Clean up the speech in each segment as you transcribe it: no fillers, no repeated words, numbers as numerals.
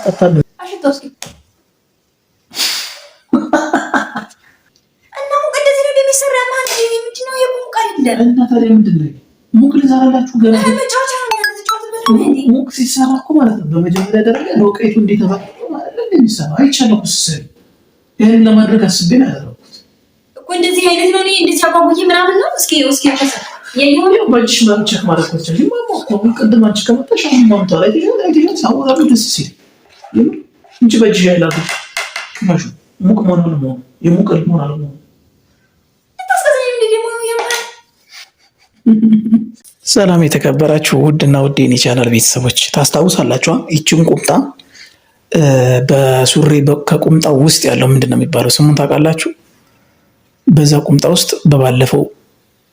አሽቶስ እና ሙቀት ነው የሚሰራ ማለት ነው። የሙቅ አይደለም እና ታዲያ ምንድን ነው ሙቅ ልሰራላችሁ? ገና መጫወቻ ነው ያለችው። ሙቅ ሲሰራ እኮ ማለት ነው በመጀመሪያ ደረጃ ዶቄቱ እንዴት ተፈጥሮ ማለት ነው እንደሚሰራ አይቻለሁ። ስሰሪ ይሄን ለማድረግ አስቤ ነው ያደረኩት እኮ። እንደዚህ አይነት ነው እንደዚህ አባቡዬ ምናምን ነው። እስኪ የሆነ ባጅሽ ማንቸክ ማለት ነው። ስለዚህ ማሞቅ ቅድም አንቺ ከመጣሽ አሁን ማምጣ ላይ ይሄን ሳወራው ደስ ሲል እንጂ ባጅሽ አይላሉ ማሹ ሙቅ መሆኑ ነው የሙቅ ልሞና ነው። ሰላም የተከበራችሁ ውድና ውድ የኔ ቻናል ቤተሰቦች ታስታውሳላችሁ? ይቺን ቁምጣ በሱሪ ከቁምጣው ውስጥ ያለው ምንድነው የሚባለው ስሙን ታውቃላችሁ? በዛ ቁምጣ ውስጥ በባለፈው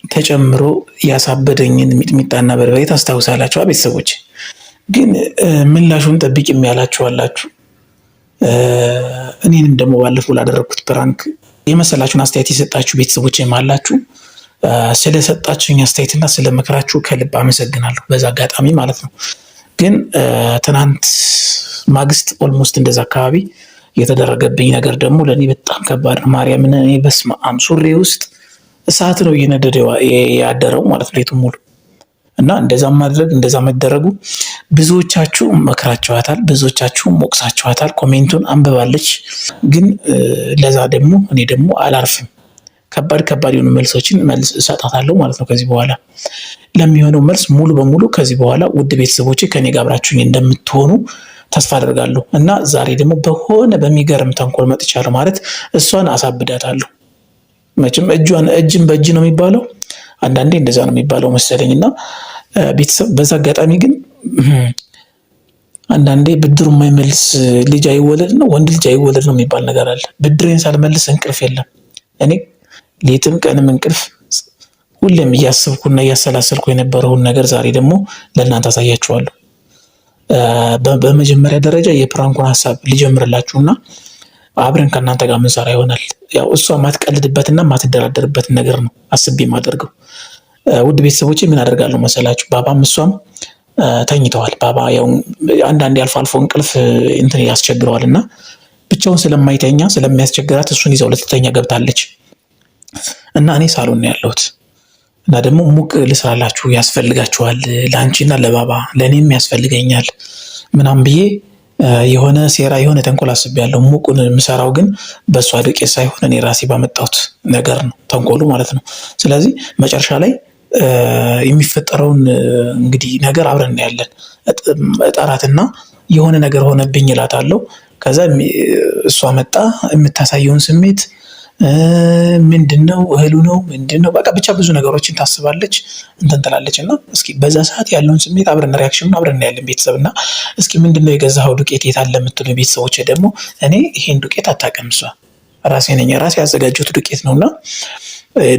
ተጨምሮ ያሳበደኝን ሚጥሚጣና በርበሬ ታስታውሳላችሁ ቤተሰቦች? ግን ምላሹን ጠብቅ የሚያላችሁ አላችሁ። እኔንም ደግሞ ባለፈው ላደረኩት ፕራንክ የመሰላችሁን አስተያየት የሰጣችሁ ቤተሰቦች አላችሁ። ስለሰጣችሁኝ አስተያየትና ስለመከራችሁ ከልብ አመሰግናለሁ። በዛ አጋጣሚ ማለት ነው። ግን ትናንት ማግስት ኦልሞስት እንደዛ አካባቢ የተደረገብኝ ነገር ደግሞ ለእኔ በጣም ከባድ ነው። ማርያምን እኔ በስመ አብ ሱሪ ውስጥ እሳት ነው እየነደደ ያደረው ማለት ነው ሌቱን ሙሉ እና እንደዛ ማድረግ እንደዛ መደረጉ ብዙዎቻችሁ መከራችኋታል፣ ብዙዎቻችሁ ሞቅሳችኋታል። ኮሜንቱን አንብባለች። ግን ለዛ ደግሞ እኔ ደግሞ አላርፍም። ከባድ የሆኑ መልሶችን እሰጣታለሁ ማለት ነው። ከዚህ በኋላ ለሚሆነው መልስ ሙሉ በሙሉ ከዚህ በኋላ ውድ ቤተሰቦቼ ከኔ ጋር አብራችሁኝ እንደምትሆኑ ተስፋ አደርጋለሁ እና ዛሬ ደግሞ በሆነ በሚገርም ተንኮል መጥቻለሁ ማለት እሷን አሳብዳታለሁ። መቼም እጅን በእጅ ነው የሚባለው፣ አንዳንዴ እንደዛ ነው የሚባለው መሰለኝ እና ቤተሰብ በዛ አጋጣሚ ግን አንዳንዴ ብድሩ የማይመልስ ልጅ አይወለድ ነው፣ ወንድ ልጅ አይወለድ ነው የሚባል ነገር አለ። ብድሬን ሳልመልስ እንቅልፍ የለም። እኔ ሌትም ቀንም እንቅልፍ ሁሌም እያሰብኩና እያሰላሰልኩ የነበረውን ነገር ዛሬ ደግሞ ለእናንተ አሳያችኋለሁ። በመጀመሪያ ደረጃ የፕራንኩን ሀሳብ ሊጀምርላችሁና አብረን ከእናንተ ጋር ምንሰራ ይሆናል። ያው እሷ ማትቀልድበትና ማትደራደርበትን ነገር ነው አስቤ የማደርገው። ውድ ቤተሰቦቼ ምን አደርጋለሁ መሰላችሁ? ባባም እሷም ተኝተዋል። ባባ ያው አንዳንዴ አልፎ አልፎ እንቅልፍ እንትን ያስቸግረዋል እና ብቻውን ስለማይተኛ ስለሚያስቸግራት እሱን ይዘው ልትተኛ ገብታለች እና እኔ ሳሎን ነው ያለሁት እና ደግሞ ሙቅ ልስራላችሁ ያስፈልጋችኋል፣ ለአንቺና ለባባ ለእኔም ያስፈልገኛል ምናምን ብዬ የሆነ ሴራ የሆነ ተንኮል አስቤያለሁ። ሙቁን የምሰራው ግን በእሷ ዱቄት ሳይሆን እኔ ራሴ ባመጣሁት ነገር ነው ተንኮሉ ማለት ነው። ስለዚህ መጨረሻ ላይ የሚፈጠረውን እንግዲህ ነገር አብረን እናያለን። እጠራትና የሆነ ነገር ሆነብኝ እላታለሁ። ከዛ እሷ መጣ የምታሳየውን ስሜት ምንድነው እህሉ ነው ምንድነው በቃ ብቻ ብዙ ነገሮችን ታስባለች እንትን ትላለች እና እስኪ በዛ ሰዓት ያለውን ስሜት አብረን ሪያክሽኑን አብረን እናያለን ቤተሰብ እና እስኪ ምንድነው የገዛኸው ዱቄት የት አለ የምትሉ ቤተሰቦች ደግሞ እኔ ይሄን ዱቄት አታውቅም፣ እሷ ራሴ ያዘጋጀሁት ዱቄት ነውና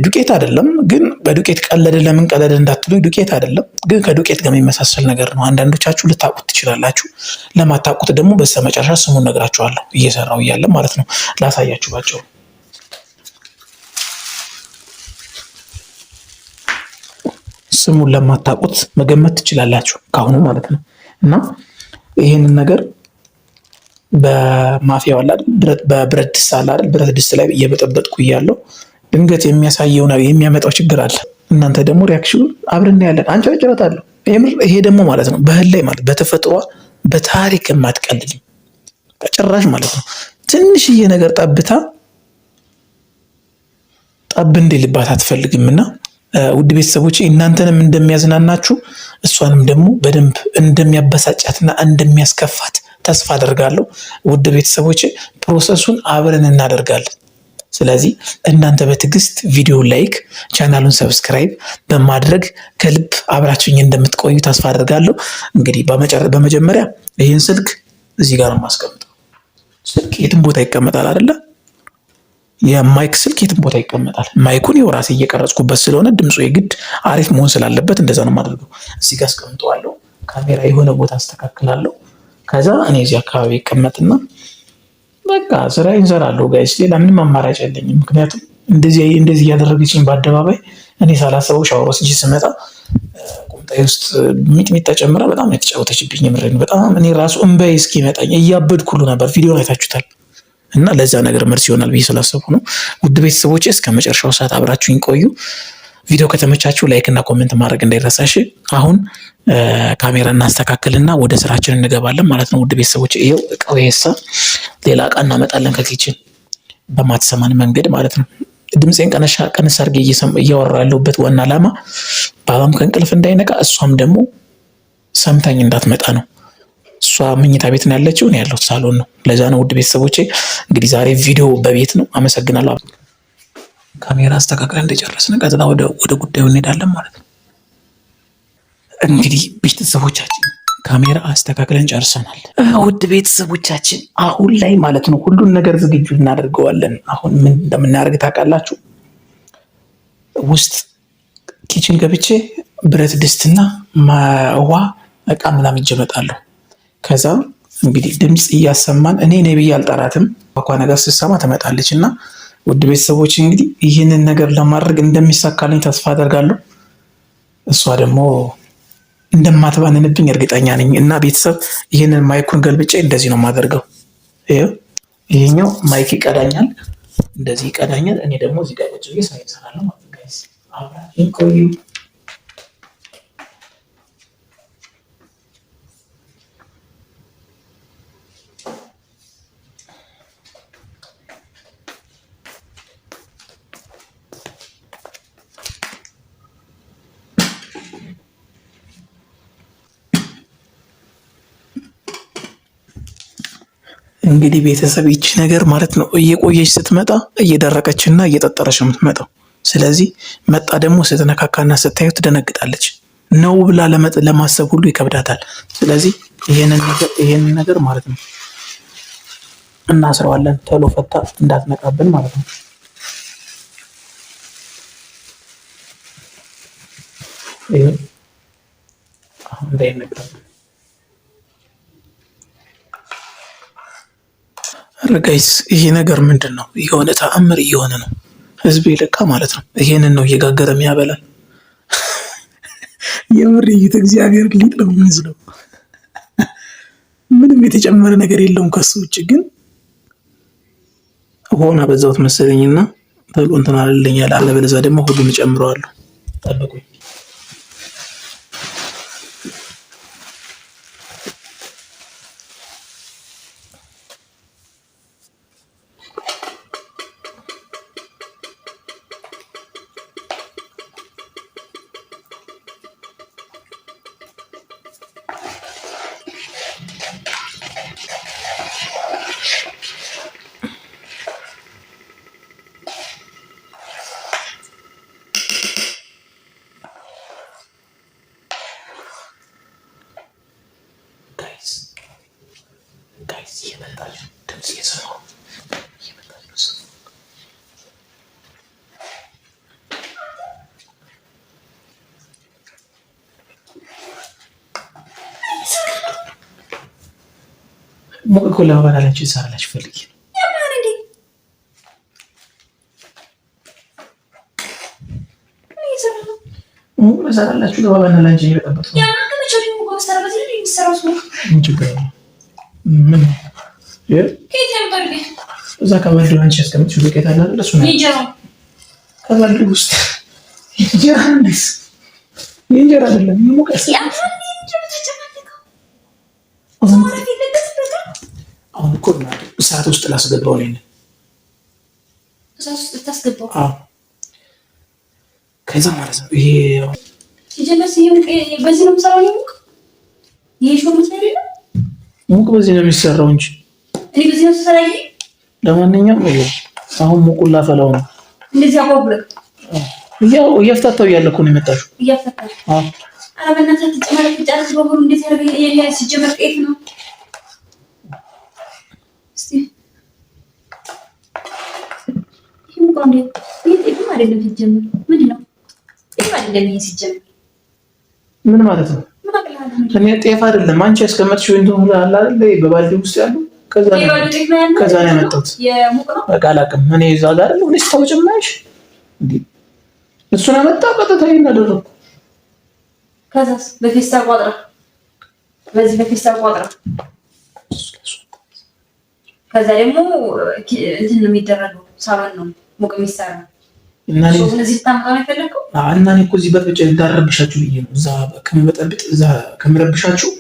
ዱቄት አይደለም ግን በዱቄት ቀለደ ለምን ቀለደ እንዳትሉኝ ዱቄት አይደለም ግን ከዱቄት ጋር የሚመሳሰል ነገር ነው። አንዳንዶቻችሁ ልታውቁት ትችላላችሁ፣ ለማታውቁት ደግሞ በስተመጨረሻ ስሙን ነግራችኋለሁ እየሰራው እያለ ማለት ነው። ላሳያችሁ ባጭሩ ስሙን ለማታውቁት መገመት ትችላላችሁ ካሁኑ ማለት ነው። እና ይሄንን ነገር በማፊያው አለ አይደል በብረት ድስት አለ አይደል ብረት ድስት ላይ እየበጠበጥኩ እያለሁ ድንገት የሚያሳየው ነው የሚያመጣው ችግር አለ። እናንተ ደግሞ ሪያክሽኑን አብረን እናያለን። አንጨረጭረታለሁ። ይሄ ደግሞ ማለት ነው በህል ላይ ማለት በተፈጥሯ በታሪክ የማትቀልድ ጭራሽ ማለት ነው ትንሽዬ ነገር ጠብ እንዲልባት አትፈልግምና ውድ ቤተሰቦቼ እናንተንም እንደሚያዝናናችሁ እሷንም ደግሞ በደንብ እንደሚያበሳጫትና እንደሚያስከፋት ተስፋ አደርጋለሁ። ውድ ቤተሰቦቼ ፕሮሰሱን አብረን እናደርጋለን። ስለዚህ እናንተ በትዕግስት ቪዲዮ ላይክ፣ ቻናሉን ሰብስክራይብ በማድረግ ከልብ አብራችሁኝ እንደምትቆዩ ተስፋ አደርጋለሁ። እንግዲህ በመጀመሪያ ይህን ስልክ እዚህ ጋር ነው የማስቀምጠው። ስልክ የትም ቦታ ይቀመጣል አይደለ? የማይክ ስልክ የትም ቦታ ይቀመጣል። ማይኩን ይኸው ራሴ እየቀረጽኩበት ስለሆነ ድምፁ የግድ አሪፍ መሆን ስላለበት እንደዛ ነው የማደርገው። እዚህ ጋር አስቀምጠዋለሁ። ካሜራ የሆነ ቦታ አስተካክላለሁ። ከዛ እኔ እዚህ አካባቢ ይቀመጥና በቃ ስራዬን እሰራለሁ ጋይስ። ሌላ ምንም አማራጭ የለኝም። ምክንያቱም እንደዚህ እያደረገችኝ በአደባባይ እኔ ሳላስበው ሻወር ወስጄ ስመጣ ቁም ቁምጣዬ ውስጥ ሚጥሚጣ ጨምራ በጣም የተጫወተችብኝ። የምሬን በጣም እኔ ራሱ እንባዬ እስኪመጣኝ እያበድኩ ሁሉ ነበር። ቪዲዮን አይታችሁታል። እና ለዛ ነገር መልስ ይሆናል ብዬ ስላሰብኩ ነው። ውድ ቤተሰቦቼ እስከ መጨረሻው ሰዓት አብራችሁኝ ቆዩ። ቪዲዮ ከተመቻችሁ ላይክ እና ኮሜንት ማድረግ እንዳይረሳሽ። አሁን ካሜራ እናስተካክልና ወደ ስራችን እንገባለን ማለት ነው። ውድ ቤተሰቦቼ ይኸው እቃው ይሄሳ ሌላ እቃ እናመጣለን ከኪችን በማትሰማን መንገድ ማለት ነው። ድምፄን ቀነስ አድርጌ እያወራ ያለሁበት ዋና ዓላማ ባባም ከእንቅልፍ እንዳይነቃ እሷም ደግሞ ሰምታኝ እንዳትመጣ ነው። እሷ መኝታ ቤት ነው ያለችው፣ እኔ ያለሁት ሳሎን ነው። ለዛ ነው ውድ ቤተሰቦቼ እንግዲህ ዛሬ ቪዲዮ በቤት ነው። አመሰግናለሁ። ካሜራ አስተካክለን እንደጨረስን ቀጥታ ወደ ጉዳዩ እንሄዳለን ማለት ነው። እንግዲህ ቤተሰቦቻችን ካሜራ አስተካክለን ጨርሰናል። ውድ ቤተሰቦቻችን አሁን ላይ ማለት ነው ሁሉን ነገር ዝግጁ እናደርገዋለን። አሁን ምን እንደምናደርግ ታውቃላችሁ? ውስጥ ኪችን ገብቼ ብረት ድስትና ውሃ እቃ ምናምን ይጀመጣለሁ። ከዛ እንግዲህ ድምፅ እያሰማን እኔ ብዬ አልጠራትም። ኳ ነገር ስትሰማ ትመጣለች እና ውድ ቤተሰቦች እንግዲህ ይህንን ነገር ለማድረግ እንደሚሳካልኝ ተስፋ አደርጋለሁ። እሷ ደግሞ እንደማትባንንብኝ እርግጠኛ ነኝ። እና ቤተሰብ ይህንን ማይኩን ገልብጬ እንደዚህ ነው የማደርገው። ይሄኛው ማይክ ይቀዳኛል፣ እንደዚህ ይቀዳኛል። እኔ ደግሞ እዚህ ጋር ቁጭ ብዬ እሰራለሁ ማለት ነው። ጋይስ አብራችሁን ቆዩ። እንግዲህ ቤተሰብ ይቺ ነገር ማለት ነው እየቆየች ስትመጣ እየደረቀችና እየጠጠረች ነው የምትመጣው። ስለዚህ መጣ ደግሞ ስትነካካና ስታዩ ትደነግጣለች። ነው ብላ ለማሰብ ሁሉ ይከብዳታል። ስለዚህ ይሄንን ነገር ማለት ነው እናስረዋለን፣ ቶሎ ፈታ እንዳትነቃብን ማለት ነው። ይሄ አሁን እንዳይነቃብን ጋይስ ይሄ ነገር ምንድን ነው? የሆነ ተአምር እየሆነ ነው። ህዝብ ይለቃ ማለት ነው። ይሄንን ነው እየጋገረ የሚያበላል። የምር እዩት፣ እግዚአብሔር ሊጥ ነው የሚመስለው። ምንም የተጨመረ ነገር የለውም ከሱ ውጭ። ግን ሆና በዛውት መሰለኝና ተሎ እንትን አለልኛል። አለበለዚያ ደግሞ ሁሉም እጨምረዋለሁ። ጠብቁኝ። ሙቅ እኮ ለማባላላችሁ ይሰራላችሁ ፈልጊ ሙቅ ለሰራላችሁ ለማባላላችሁ እየበጠበጡ ምን እዛ ከባልዲ አንቺ ያስቀምጥሽ ዱቄት አለ አይደል? እሱ ነው ከባልዲ ውስጥ የእንጀራ አይደለም የሙቀት አሁን እኮ እሳት ውስጥ ላስገባው ነው። እሳት ውስጥ ታስገባው? አዎ። ከዛ ማለት ነው ይሄ ሲጀመርስ በዚህ ነው የምሰራው። ይሄ ሾርማ ስለሌለ ሙቅ በዚህ ነው የሚሰራው እንጂ እኔ በዚህ ነው የምሰራው። ለማንኛውም አሁን ሙቁን ላፈላው ነው። እንደዚህ አቆብለክ እያፍታታው እያለ እኮ ነው የመጣሽው። እያፍታታው? አዎ። ኧረ በእናትህ ተጨማለቅ ጨርስ። በሁሉ እንደዚህ ያደርገ ይሄ ሲጀመር ጤፍ ነው። እስቲ ይሄ ሙቅ እንዴ? ይሄ ጤፍ አይደለም ሲጀመር። ምንድን ነው ጤፍ አይደለም ይሄ ሲጀመር። ምን ማለት ነው? እኔ ጤፍ አይደለም አንቺ ያስቀመጥሽው እንትን ሁሉ አለ አይደል? በባልዲ ውስጥ ያለው ከዛ ነው ያመጣሁት። በቃ አላውቅም እኔ እዛ ጋር አይደል? ወይስ ታውጭማሽ እንዴ? እሱን አመጣው ቀጥታ ይናደረኩ ከዛስ በፌስታል ቋጥራ በዚህ በፌስታል ቋጥራ ከዛ ደግሞ እንትን ነው የሚደረገው ሳሎን ነው ሙቅ የሚሰራ እና እዚህ ታምጣ ነው የፈለከው እና እኔ እኮ እዚህ በጥብጭ እንዳረብሻችሁ ብዬ ነው እዛ ከመበጠብጥ እዛ ከምረብሻችሁ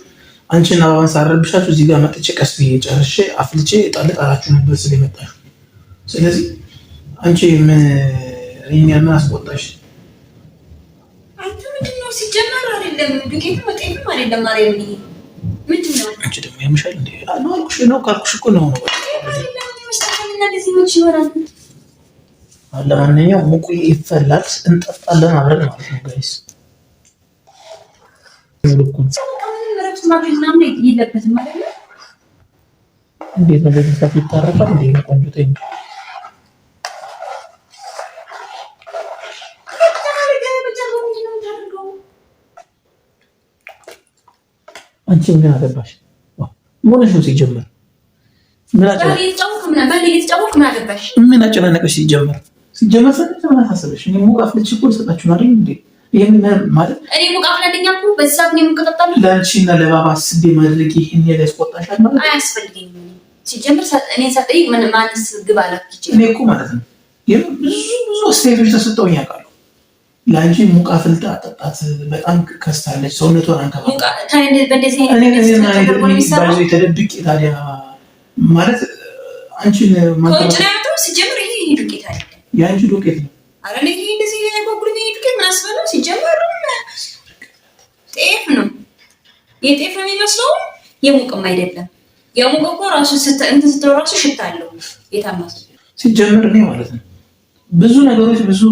አንቺና ባባን ሳረብሻችሁ እዚህ ጋር መጥቼ ቀስ ብዬ ጨርሼ አፍልቼ ጣልጣላችሁ ነበር ስለመጣሽ ስለዚህ አንቺ ምን ምን አስቆጣሽ አንተ ምንድን ነው ሲጀመር አይደለም ዱቄት መጤም አይደለም ማርያም ልጅ ምንድን ነው አንቺ ደግሞ ያምሻል እንዴ አሉ አልኩሽ ነው ካልኩሽ እኮ ነው ለማንኛውም ሙቁ ይፈላል እንጠጣለን አብረን ማለት ነው ጋይስ እንዴት ነው በዚህ ሰዓት ይታረቃል እንዴ ቆንጆ ተኝ አንቺ ምን አገባሽ ሞነሽ ነው ሲጀመር ምን አጨናነቀሽ ሲጀመር ሰነደ ማሳሰበሽ እኔ ሙቅ አፍልቼ እኮ ልሰጣችሁ አይደል እንዴ ይሄን ማለት እኔ ሙቅ አፍላለኛ እኮ በዛ ምን የምቀጣጣሉ ለአንቺና ለባባ አስቤ ማድረግ ይሄን ያስቆጣሻል ማለት አያስፈልገኝም ሲጀመር እኔ ሳጠይቅ ምን ማንስ ግብ አላክቼ እኔ እኮ ማለት ነው ብዙ አስተያየቶች ተሰጠውኝ ያውቃሉ ለአንቺ ሙቅ አፍልታ አጠጣት በጣም ከስታለች ሰውነቷን አንከባ ሙቅ ታይንደ በእንደዚህ አይነት ተደብቄ ታዲያ ማለት አንቺን ማንከባ ነው ሲጀመር ይሄ ዱቄት አይደለም ያንቺ ዱቄት ነው አረ ለኔ እንደዚህ ያጓጉልኝ ዱቄት ምን አስበለው ሲጀመር ጤፍ ነው የጤፍ ነው የሚመስለው የሙቅም አይደለም የሙቅ እኮ ራሱ እንትን ስትለው ራሱ ሽታ አለው የታማስ ሲጀመር እኔ ማለት ነው ብዙ ነገሮች ብዙ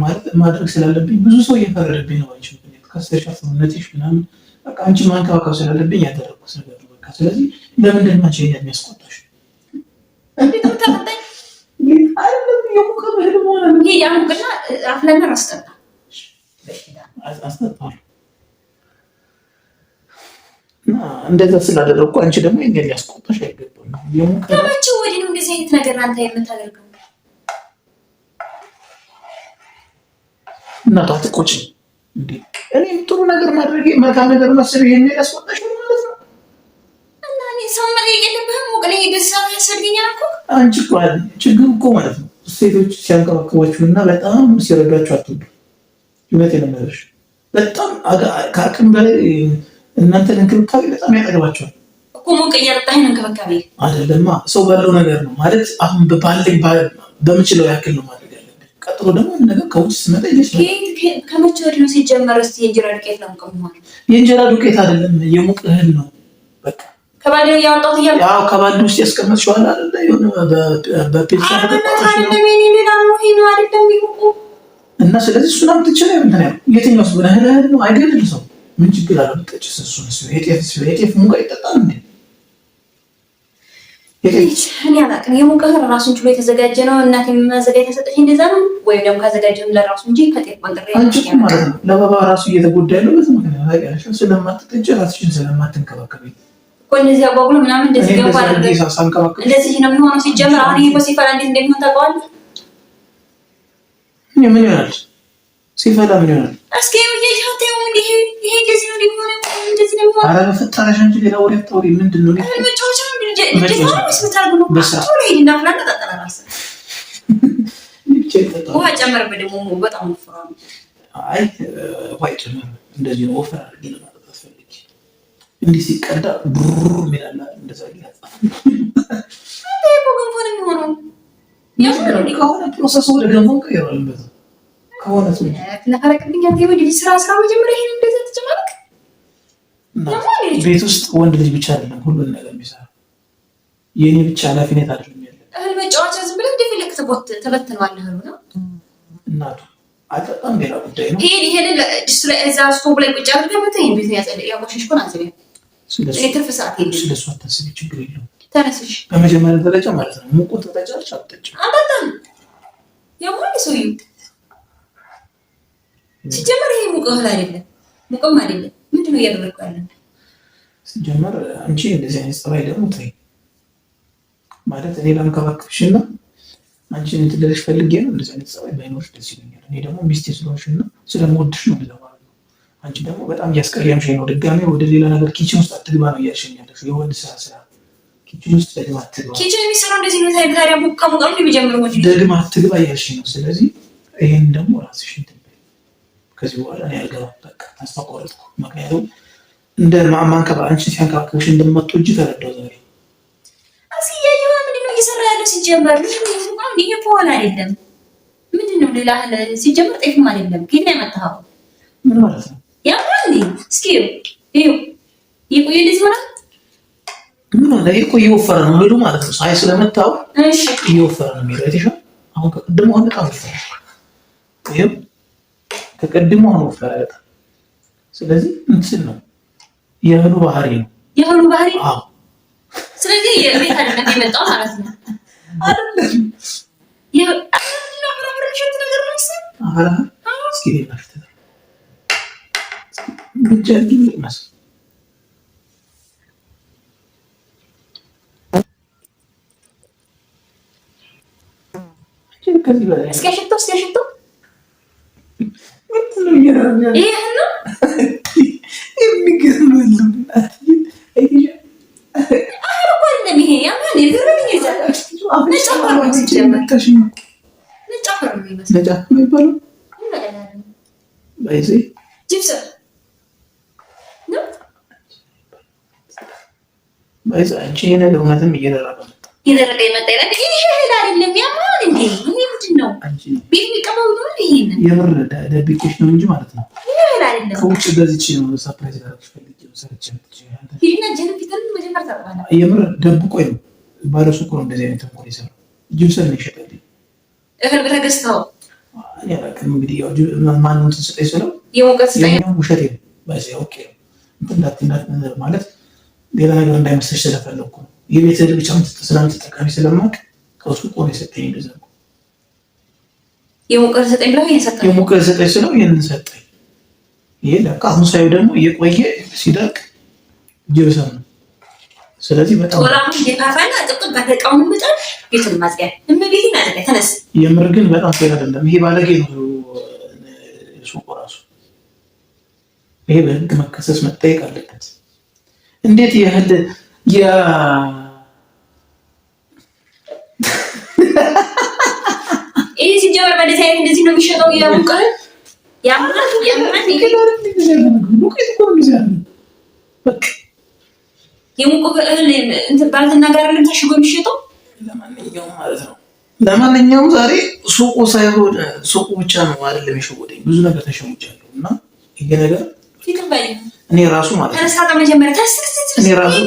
ማለት ማድረግ ስላለብኝ ብዙ ሰው እየፈረደብኝ ነው አንቺ ከስተሻፍ ነትሽ ምናምን በቃ አንቺ ማንከባከብ ስላለብኝ ያደረኩት ነገር ነው በቃ ስለዚህ ለምንድን ነው አንቺ የሚያስቆጣሽ እንዴት ተመጣጣኝ አይደለም የሙቅ ባህል ማለት ይሄ ያሙቅና አፍለና አስጠጣ አስጠጣው እንደዛ ስላደረኩ አንቺ ደግሞ እንግዲህ ሊያስቆጣሽ አይገባም የሙቅ ከመቼ ወዲህ ነው እንደዚህ አይነት ነገር አንተ የምታደርገው እና ታጥቆች እንዴ እኔ ጥሩ ነገር ማድረግ መልካም ነገር ማሰብ ይሄን ያስቆጣሽ ማለት ነው እና እኔ ሰው ማለት የለብህም ወቅኔ ደስታ ያሰልኛል እኮ አንቺ እኮ ችግሩ እኮ ማለት ነው ሴቶች ሲያንከባክቧችሁና በጣም ሲረዷችሁ አትወዱ ይመጣ ነው በጣም ከአቅም በላይ እናንተን እንክብካቤ በጣም ያጠግባቸዋል እኮ ሞቅ እያጠጣኸኝ ነው እንክብካቤ አይደለማ ሰው ባለው ነገር ነው ማለት አሁን ባለኝ በምችለው ያክል ነው ማለት ያለብኝ ቀጥሎ ደግሞ ነገር ከውጭ ስመጣ ይችላል ከመቼ ወዲህ ነው ሲጀመር እስቲ የእንጀራ ዱቄት ነው ማለት የእንጀራ ዱቄት አይደለም የሙቅ እህል ነው በቃ ከባሌው ያወጣው ይያል ያው ከባሌው ውስጥ ያስቀመጥሽው አይደል የሆነ በፒልሳ እና ስለዚህ እሱን አምጥቼ ነው እንትን ያለው የትኛው ሰው እህል ነው አይገድል ሰው ምን ችግር አለው ብትጠጪስ እሱን የጤፍ ሙቅ አይጠጣም እንዴ እኔ አላውቅም የሙቅ እህል ራሱን ችሎ የተዘጋጀ ነው እናቴ የማዘጋጅ ተሰጠች እንደዛ ነው ወይም ደግሞ ካዘጋጀም ለራሱ እንጂ ከጤፍ ቆንጥሬ አንቺ ማለት ነው ለባባ ራሱ እየተጎዳ ያለው በዚህ ምክንያት ያለሽ ስለማትጠጪ ራስሽን ስለማትንከባከቢ እንደዚህ አጓጉሎ ምናምን እንደዚህ ገባ እንደዚህ ነው የሚሆነው ሲጀመር አሁን ይሄ ሲፈላ እንዴት እንደሚሆን ታውቀዋለህ ምን ይሆናል ሲፈላ ምን ይሆናል እስኪ ይሄ እንደዚህ ነው ሊሆን እንደዚህ ነው የሚሆነው ኧረ በፈጠረሽ አንቺ ሌላ ወሬ አታውሪ ምንድን ነው መጫወቻ ነው እንደዚህ ነው መስመታሉ ነው ቶሎ ሄድና ፍላና ጠጣላ ራስ ውሃ ጨመርበት ደግሞ በጣም ወፍራም አይ ውሃ ጨመር እንደዚህ ነው ወፍራ አድርጊ ለማለት አስፈልጊ እንዲህ ሲቀዳ ብሩር ሚላላ እንደዛ ይላል እኮ ገንፎ ነው የሚሆነው ያው ከሆነ ፕሮሰሱ ወደ ገንፎ ቀይሯል በዛ ከሆነ ሰው ለፈረቅልኝ አንተ ወዲህ ስራ መጀመሪያ ይሄን እንደዛ ተጨማለክ ቤት ውስጥ ወንድ ልጅ ብቻ አይደለም ሁሉን ነገር የሚሰራው የኔ ብቻ ኃላፊነት አይደለም ያለው እህል መጫወቻ ዝም ብለህ እንደፈለክ ተበትነዋለህ ነው እናቱ አጠጣም ሌላ ጉዳይ ነው ይሄን ድስቱ ላይ እዛ ስቶቭ ላይ ቁጭ አድርገህ መተኝ ቤት ያቆሽሽኩን አንዘበ ስለዚህ ትርፍ ሰዓት የለም ስለሱ አታስቢ ችግር የለውም ተነስሽ በመጀመሪያ ደረጃ ማለት ነው ሙቁን ተጠጫለሽ አትጠጪም አጣጣም ያው ሰውዬው ሲጀመር ይሄ ሙቅ እህል አይደለም ሙቅም አይደለም ምንድን ነው እያደረኩ ያለው ሲጀመር አንቺ እንደዚህ አይነት ጸባይ ደግሞ ተይ ማለት እኔ ላንከባክብሽና አንቺ እንትደረሽ ፈልጌ ነው እንደዚህ አይነት ጸባይ ባይኖርሽ ደስ ይለኛል እኔ ደግሞ ሚስቴ ስለሆንሽና ስለምወድሽ ነው ማለት ነው አንቺ ደግሞ በጣም እያስቀየምሽኝ ነው። ድጋሜ ወደ ሌላ ነገር ኪችን ውስጥ አትግባ ነው እያልሽኝ ያለሽው። የወንድ ስራ ኪችን ውስጥ ደግማ አትግባ። ኪችን የሚሰራው እንደዚህ ነው። ታዲያ ከሙቀሩ የሚጀምረው ደግማ አትግባ እያልሽኝ ነው። ስለዚህ ይሄን ደግሞ ራስሽ እንትን ከዚህ በኋላ እኔ አልገባም። በቃ ተስፋ ቆረጥኩ። ምክንያቱም እንደ ማንከባ አንቺ ሲያንከባከብሽ እንደማትወጂ ተረዳው ዛሬ። እያየሁ ምንድን ነው እየሰራ ያለው? ሲጀመር ይሄ ፖል አይደለም። ምንድን ነው ሌላ ሲጀመር ጤፍም አይደለም። ከየት ነው ያመጣኸው? ምን ማለት ነው? ያማን እስኪ ይኸው ይቆይ እንደዚህ ማለት ምን ማለት ነው? እኮ እየወፈረ ነው ሄዱ ማለት ነው። ሳይ ስለመታው እሺ፣ እየወፈረ ነው ሄዱ። አይተሻል? አሁን ከቀድሞ አሁን በጣም ወፈረ። ይሄው ከቀድሞ አሁን ወፈረ በጣም። ስለዚህ እንትን ነው የእህሉ ባህሪ ነው። የእህሉ ባህሪ? አዎ። ስለዚህ የቤት አይደለም የመጣው ማለት ነው አይደል? የአፍራፍረሽት ነገር ነው እሱ። እስኪ ሌላሽ ግንጀል ይመስ እስኪ ሽቶ ይሄ ነው የሚገርምልም አንቺ ይሄ ነገር እውነትም እየደረቀ የመጣ ይላል። ይሄ እህል አይደለም። ያማን እንዴ ይሄ ምንድን ነው? ቤት የሚቀባው ነው እንዴ? የምር ደብቄሽ ነው እንጂ ማለት ነው። ይሄ እህል አይደለም። ከውጭ ገዝቼ ነው ሰርፕራይዝ ላደርግሽ ፈልጌ ሰርቼ ይሄና ጀን ፊተን መጀመር ተባለ። የምር ደብቆኝ ነው። ባለሱቁ ነው እንደዚህ አይነት ተንኮል ይሰራል። ጅብሰን ነው ይሸጣልኝ። እህል በተገዝተው ያላቅም እንግዲህ ያው ማንንም ትስጠኝ ስለው የሞቀት ስጠኝ ውሸቴ ነው። በዚህ ኦኬ እንዳት ማለት ሌላ ነገር እንዳይመስልሽ ስለፈለኩ ነው። የቤት እህል ብቻ ስለምትጠቀሚ ስለማውቅ ከሱቁ ነው የሰጠኝ። እንደዛ ነው የሞቀት ሰጠኝ ብለው የሰጠኝ የሞቀት ሰጠኝ ስለው ይሄንን ሰጠኝ። ይሄ ለካ አሁን ሳይው ደግሞ እየቆየ ሲደርቅ ጅብሰን ነው። ስለዚህ በጣም ወራም የፋፋና ጥቅም በተቃውሞ መጣል ቤቱን ማጽያ እመቤቴን አደረገ ተነስ። የምር ግን በጣም ፌር አይደለም። ይሄ ባለጌ ነው ሱቁ ራሱ። ይሄ በህግ መከሰስ መጠየቅ አለበት። እንዴት የእህል ይሄ ሲጀመር በደስ አይነት እንደዚህ ነው የሚሸጠው። ያሙቀል ያማን የሙቀት እህል እንትን ባልትና ጋር ለም ታሽጎ የሚሸጠው። ለማንኛውም ማለት ነው ለማንኛውም ዛሬ ሱቁ ሳይሆን ሱቁ ብቻ ነው አይደለም የሸወደኝ፣ ብዙ ነገር ተሸውጃለሁ። እና ይሄ ነገር እኔ ራሱ ማለት ነው እኔ ራሱ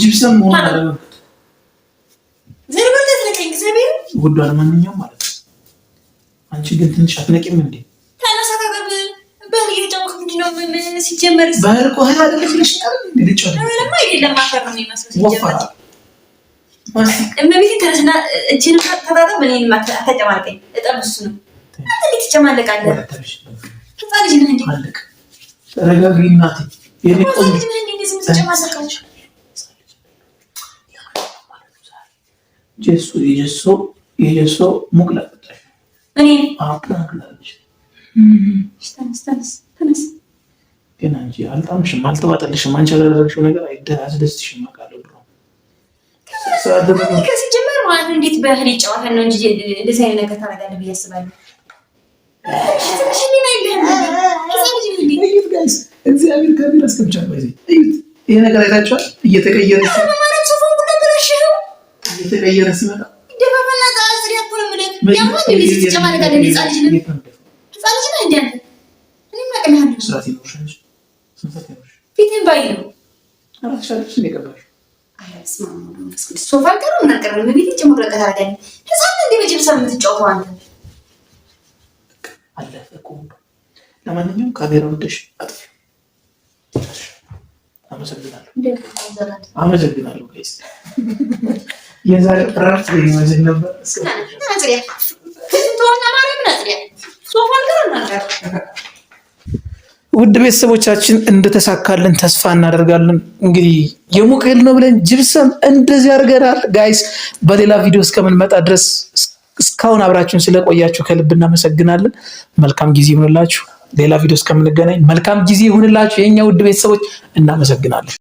ጅብሰን መሆን አይደለም ውዷ። ለማንኛውም ማለት ነው አንቺ ግን ትንሽ አትነቂም እንዴ? ሲጀመር ባህር እኮ ሀያ አይደለም ልጅ ልጅ አይደለም ማፈር ነው የሚመስለው። ሲጀመር እመቤቴ ተነስና እጅን ታጣጣ በኔን አታጨማልቀኝ። እጠብሱ ነው አንተ ልጅ ትጨማለቃለህ። ህፃን ልጅ ነህ እንዴ? አለቅ ተረጋጊ እናቴ። የኔ ቆንጆ ልጅ ነህ እንዴ? እንደዚህ የምትጨማለቃችሁ የጀሶ ሙቅላ ጠጣሽ እኔ አፕላክላች ተነስ ግን አንቺ አልጣምሽም፣ አልተዋጠልሽም። አንቺ ያላደረግሽው ነገር አያስደስትሽም። አውቃለሁ ድሮ ከሲጀመር ማለት ነው። እንዴት በእህል ይጫወታል ነው እንጂ እንደዚህ አይነት ነገር ታደርጋለህ ብዬ አስባለሁ። እግዚአብሔር ካሜራ አስገብቻለሁ። ይሄ ነገር አይታችኋል? እየተቀየረ ሲመጣ ፊትን ባይ ነው ሶፋ ቀረ ምን አቀረ ቤት ጭምረቀት አደረገኝ። ህፃን እንደ በጅብሰን የምትጫወተው አንተ አለፈ እኮ። ለማንኛውም ካሜራ ወደሽ አጥፊ። አመሰግናለሁ ጋይስ። የዛሬ ጥራት ይመስል ነበር። ውድ ቤተሰቦቻችን እንደተሳካልን ተስፋ እናደርጋለን። እንግዲህ የሙቅ እህል ነው ብለን ጅብሰም እንደዚህ አድርገናል ጋይስ። በሌላ ቪዲዮ እስከምንመጣ ድረስ እስካሁን አብራችሁን ስለቆያችሁ ከልብ እናመሰግናለን። መልካም ጊዜ ይሁንላችሁ። ሌላ ቪዲዮ እስከምንገናኝ መልካም ጊዜ ይሁንላችሁ የኛ ውድ ቤተሰቦች። እናመሰግናለን።